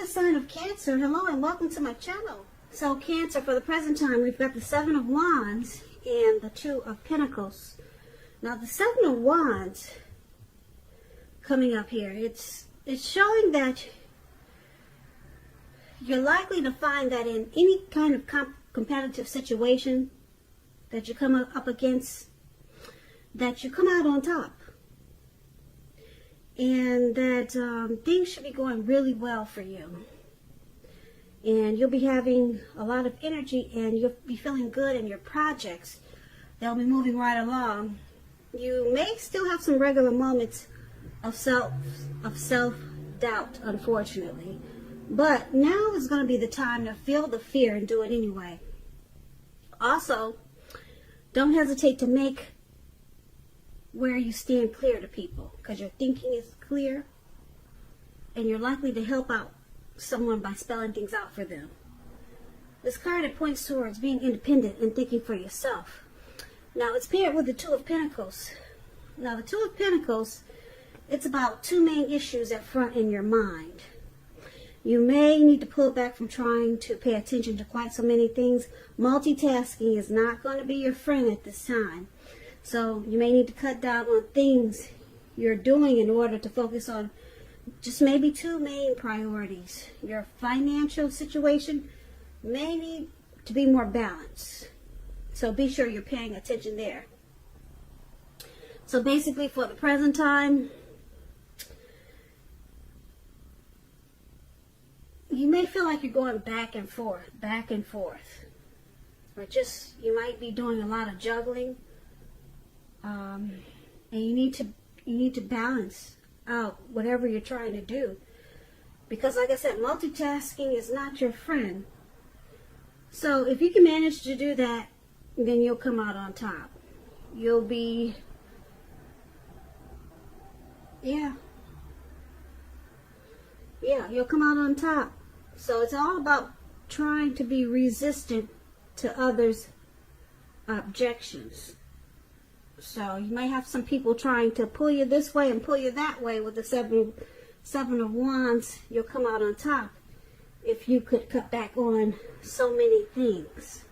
the sign of Cancer. Hello and welcome to my channel. So Cancer, for the present time, we've got the Seven of Wands and the Two of Pentacles. Now the Seven of Wands coming up here, it's showing that you're likely to find that in any kind of competitive situation that you come up against, that you come out on top. And that things should be going really well for you. And you'll be having a lot of energy and you'll be feeling good in your projects. They'll be moving right along. You may still have some regular moments of self-doubt, unfortunately. But now is going to be the time to feel the fear and do it anyway. Also, don't hesitate to make where you stand clear to people, because your thinking is clear and you're likely to help out someone by spelling things out for them. This card, it points towards being independent and thinking for yourself. Now it's paired with the Two of Pentacles. Now the Two of Pentacles, it's about two main issues at front in your mind. You may need to pull back from trying to pay attention to quite so many things. Multitasking is not going to be your friend at this time. So you may need to cut down on things you're doing in order to focus on just maybe two main priorities. Your financial situation may need to be more balanced. So be sure you're paying attention there. So basically for the present time, you may feel like you're going back and forth. Or just, you might be doing a lot of juggling. And you need to balance out whatever you're trying to do, because like I said, multitasking is not your friend. So if you can manage to do that, then you'll come out on top. You'll be, you'll come out on top. So it's all about trying to be resistant to others' objections. So you may have some people trying to pull you this way and pull you that way. With the Seven of Wands, you'll come out on top if you could cut back on so many things.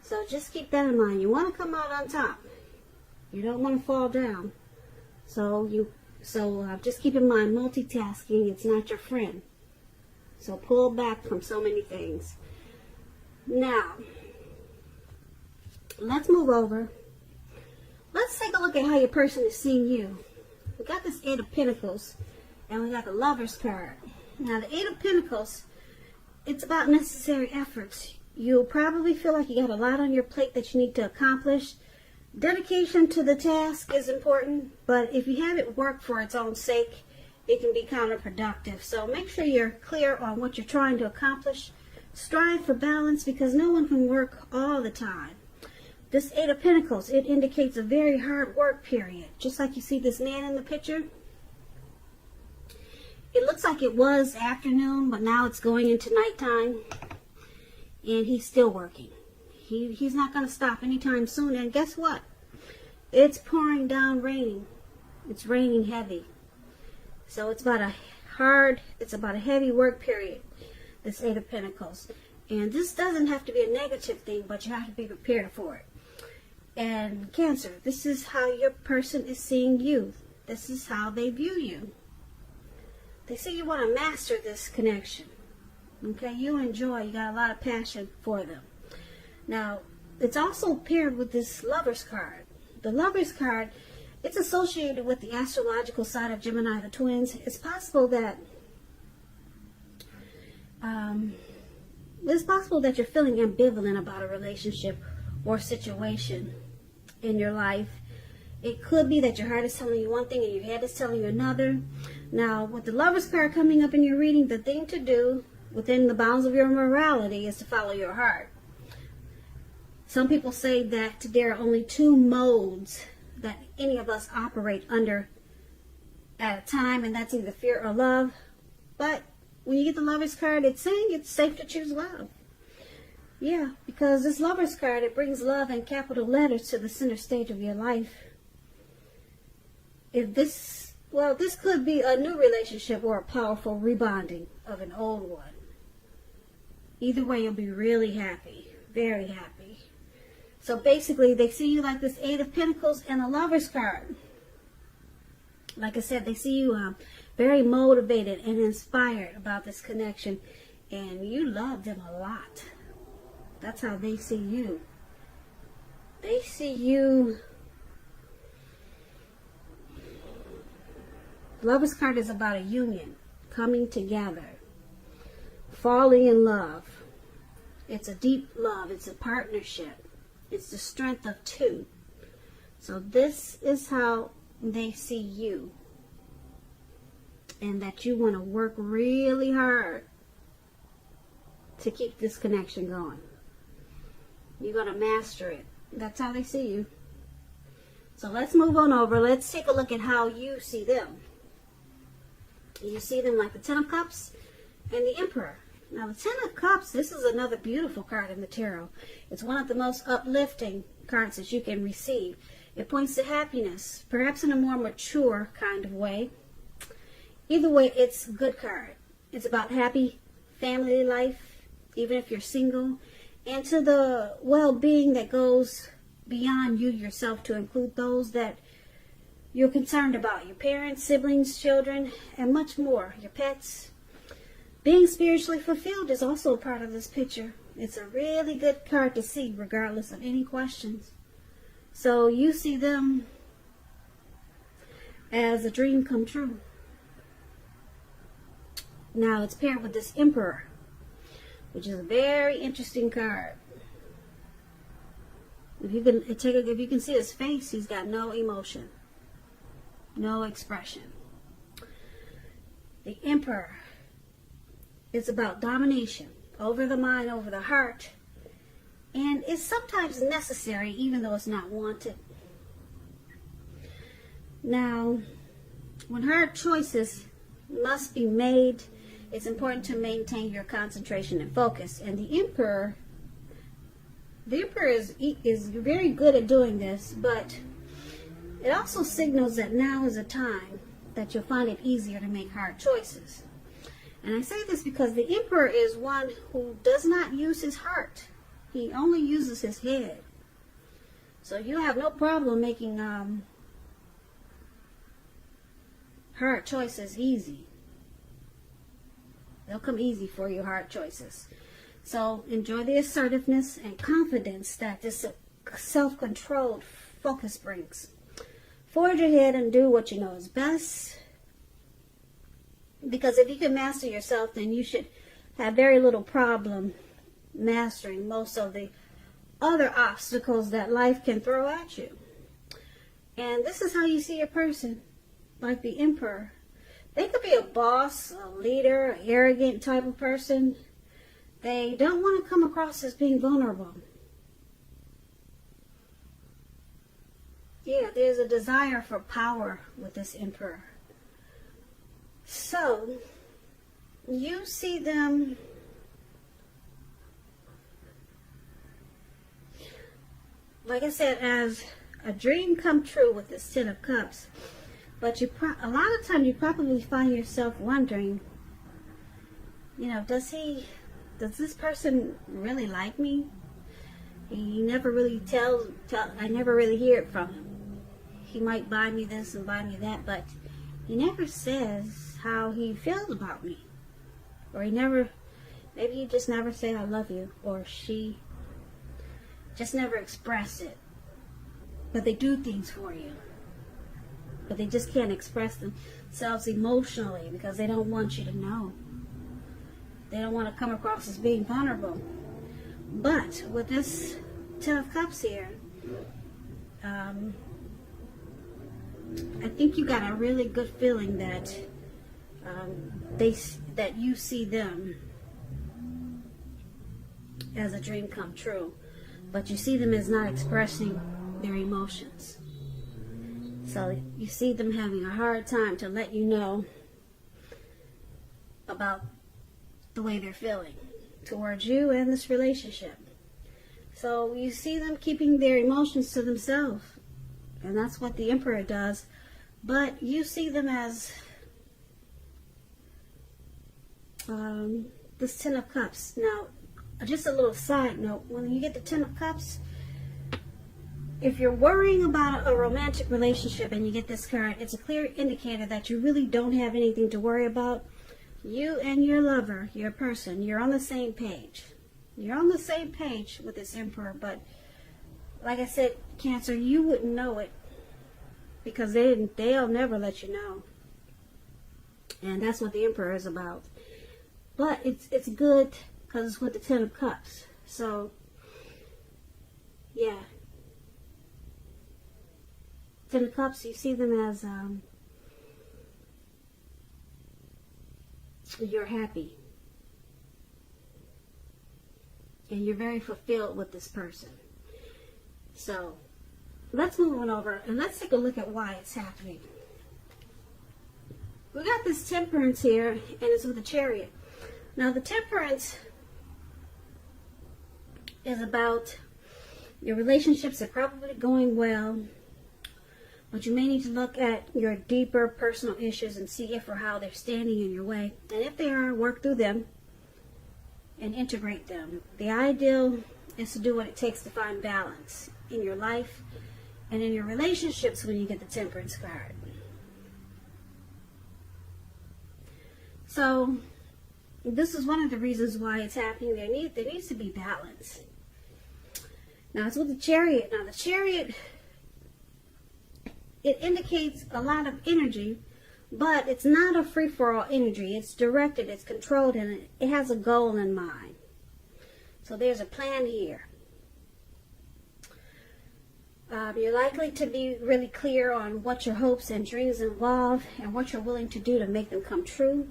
So just keep that in mind. You want to come out on top. You don't want to fall down. So just keep in mind, multitasking, it's not your friend. So pull back from so many things. Now, let's move over. Let's take a look at how your person is seeing you. We got this Eight of Pentacles, and we got the Lover's card. Now, the Eight of Pentacles, it's about necessary efforts. You'll probably feel like you got a lot on your plate that you need to accomplish. Dedication to the task is important, but if you have it work for its own sake, it can be counterproductive. So make sure you're clear on what you're trying to accomplish. Strive for balance, because no one can work all the time. This Eight of Pentacles, it indicates a very hard work period. Just like you see this man in the picture. It looks like it was afternoon, but now it's going into nighttime. And he's still working. He's not going to stop anytime soon. And guess what? It's pouring down raining. It's raining heavy. So it's about a heavy work period, this Eight of Pentacles. And this doesn't have to be a negative thing, but you have to be prepared for it. And Cancer, this is how your person is seeing you. This is how they view you. They say you want to master this connection. Okay, you enjoy, you got a lot of passion for them. Now, it's also paired with this Lover's card. The Lover's card, it's associated with the astrological side of Gemini, the twins. It's possible that you're feeling ambivalent about a relationship or situation in your life. It could be that your heart is telling you one thing and your head is telling you another. Now, with the Lover's card coming up in your reading, the thing to do within the bounds of your morality is to follow your heart. Some people say that there are only two modes that any of us operate under at a time, and that's either fear or love. But when you get the Lover's card, it's saying it's safe to choose love. Yeah, because this Lover's card, it brings love in capital letters to the center stage of your life. If this Well, this could be a new relationship or a powerful rebonding of an old one. Either way, you'll be really happy, very happy. So basically, they see you like this Eight of Pentacles and a Lover's card. Like I said, they see you very motivated and inspired about this connection, and you love them a lot. That's how they see you. They see you. Lover's card is about a union, coming together, falling in love. It's a deep love. It's a partnership. It's the strength of two. So this is how they see you. And that you want to work really hard to keep this connection going. You're going to master it. That's how they see you. So let's move on over. Let's take a look at how you see them. You see them like the Ten of Cups and the Emperor. Now the Ten of Cups, this is another beautiful card in the tarot. It's one of the most uplifting cards that you can receive. It points to happiness, perhaps in a more mature kind of way. Either way, it's a good card. It's about happy family life, even if you're single, and to the well-being that goes beyond you yourself to include those that you're concerned about, your parents, siblings, children, and much more, your pets. Being spiritually fulfilled is also a part of this picture. It's a really good card to see regardless of any questions. So you see them as a dream come true. Now it's paired with this Emperor, which is a very interesting card. If you can see his face, he's got no emotion, no expression. The Emperor is about domination over the mind, over the heart, and it's sometimes necessary even though it's not wanted. Now, when hard choices must be made, it's important to maintain your concentration and focus. And the Emperor is very good at doing this, but it also signals that now is a time that you'll find it easier to make hard choices. And I say this because the Emperor is one who does not use his heart. He only uses his head. So you have no problem making hard choices easy. They'll come easy for you, hard choices. So enjoy the assertiveness and confidence that this self-controlled focus brings. Forge ahead and do what you know is best. Because if you can master yourself, then you should have very little problem mastering most of the other obstacles that life can throw at you. And this is how you see a person, like the Emperor. They could be a boss, a leader, an arrogant type of person. They don't want to come across as being vulnerable. Yeah, there's a desire for power with this Emperor. So, you see them like I said, as a dream come true with this Ten of Cups. But a lot of times you probably find yourself wondering, you know, does this person really like me? He never really I never really hear it from him. He might buy me this and buy me that, but he never says how he feels about me. Or maybe he just never say I love you, or she just never express it. But they do things for you. But they just can't express themselves emotionally because they don't want you to know. They don't want to come across as being vulnerable. But with this Ten of Cups here, I think you got a really good feeling that that you see them as a dream come true, but you see them as not expressing their emotions. So you see them having a hard time to let you know about the way they're feeling towards you and this relationship. So you see them keeping their emotions to themselves. And that's what the Emperor does But you see them as this Ten of Cups. Now, just a little side note, when you get the Ten of Cups, if you're worrying about a romantic relationship and you get this card, it's a clear indicator that you really don't have anything to worry about. You and your lover, your person, you're on the same page. You're on the same page with this Emperor, but like I said, Cancer, you wouldn't know it because they'll never let you know. And that's what the Emperor is about. But it's good because it's with the Ten of Cups. So, yeah. Ten of Cups, you see them as you're happy. And you're very fulfilled with this person. So, let's move on over and let's take a look at why it's happening. We got this Temperance here, and it's with the Chariot. Now, the Temperance is about your relationships are probably going well, but you may need to look at your deeper personal issues and see if or how they're standing in your way. And if they are, work through them and integrate them. The ideal is to do what it takes to find balance in your life and in your relationships when you get the Temperance card. So, this is one of the reasons why it's happening. There needs to be balance. Now, it's with the Chariot. Now, the Chariot, it indicates a lot of energy, but it's not a free-for-all energy. It's directed, it's controlled, and it has a goal in mind. So there's a plan here. You're likely to be really clear on what your hopes and dreams involve and what you're willing to do to make them come true.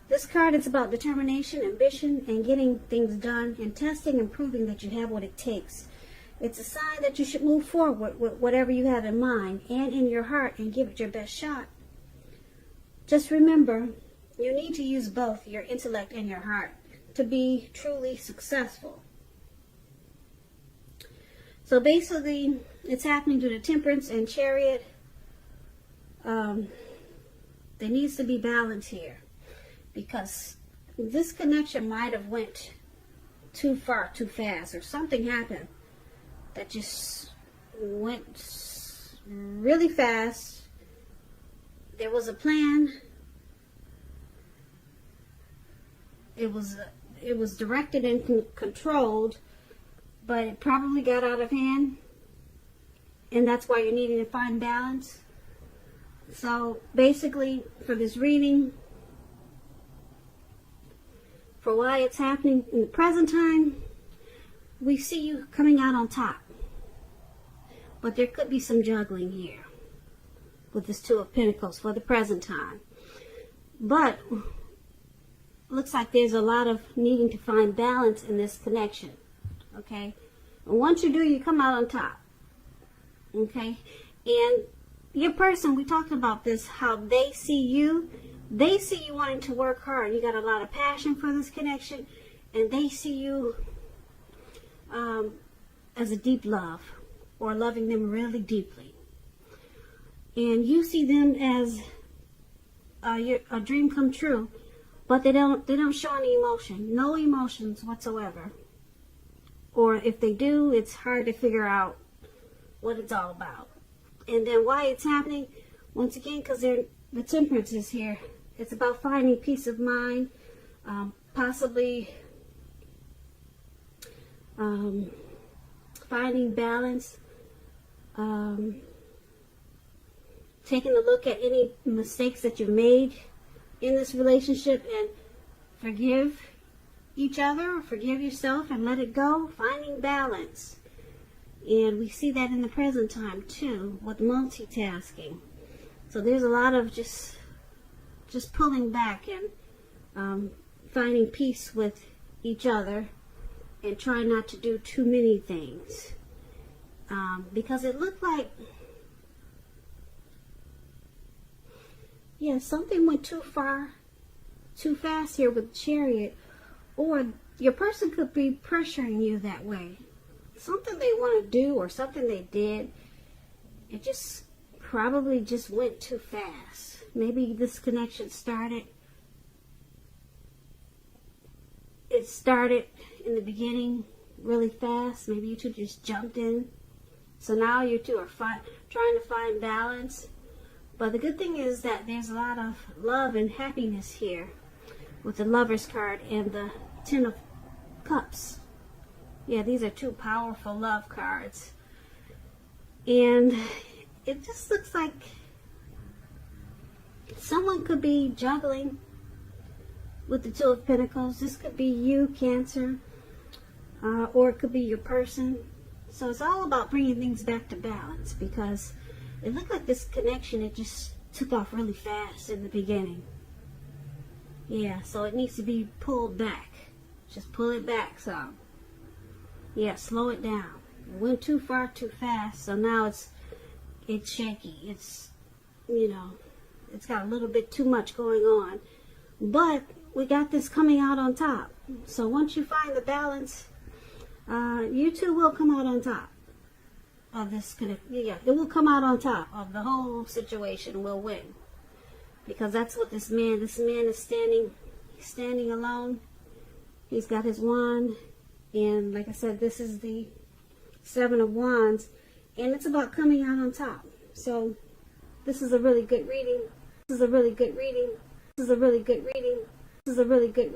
This card is about determination, ambition, and getting things done, and testing and proving that you have what it takes. It's a sign that you should move forward with whatever you have in mind and in your heart and give it your best shot. Just remember, you need to use both your intellect and your heart to be truly successful. So basically, it's happening to the Temperance and Chariot. There needs to be balance here because this connection might have went too far, too fast, or something happened that just went really fast. There was a plan. It was directed and controlled, but it probably got out of hand, and that's why you're needing to find balance. So basically, for this reading, for why it's happening in the present time, we see you coming out on top. But there could be some juggling here with this Two of Pentacles for the present time. But looks like there's a lot of needing to find balance in this connection. Okay? And once you do, you come out on top. Okay? And your person, we talked about this, how they see you wanting to work hard. You got a lot of passion for this connection, and they see you as a deep love, or loving them really deeply. And you see them as a dream come true, but they don't show any emotion, no emotions whatsoever. Or if they do, it's hard to figure out what it's all about. And then why it's happening, once again, because the Temperance is here. It's about finding peace of mind, possibly finding balance, taking a look at any mistakes that you've made in this relationship and forgive each other, forgive yourself and let it go, finding balance. And we see that in the present time too with multitasking. So there's a lot of just pulling back and finding peace with each other and trying not to do too many things. Because it looked like, something went too far, too fast here with the Chariot. Or your person could be pressuring you that way. Something they want to do or something they did, it just probably just went too fast. Maybe this connection started in the beginning really fast. Maybe you two just jumped in. So now you two are trying to find balance. But the good thing is that there's a lot of love and happiness here with the Lover's card and the Ten of Cups. Yeah, these are two powerful love cards. And it just looks like someone could be juggling with the Two of Pentacles. This could be you, Cancer, or it could be your person. So it's all about bringing things back to balance, because it looked like this connection, it just took off really fast in the beginning. Yeah, so it needs to be pulled back. Just pull it back some. Yeah, slow it down. It went too far too fast, so now it's shaky. It's, you know, it's got a little bit too much going on. But we got this coming out on top. So once you find the balance, you two will come out on top of this. Yeah, it will come out on top of the whole situation. Will win, because that's what this man is standing. He's standing alone. He's got his wand, and like I said, this is the Seven of Wands, and it's about coming out on top. So this is a really good reading. This is a really good reading. This is a really good reading. This is a really good reading.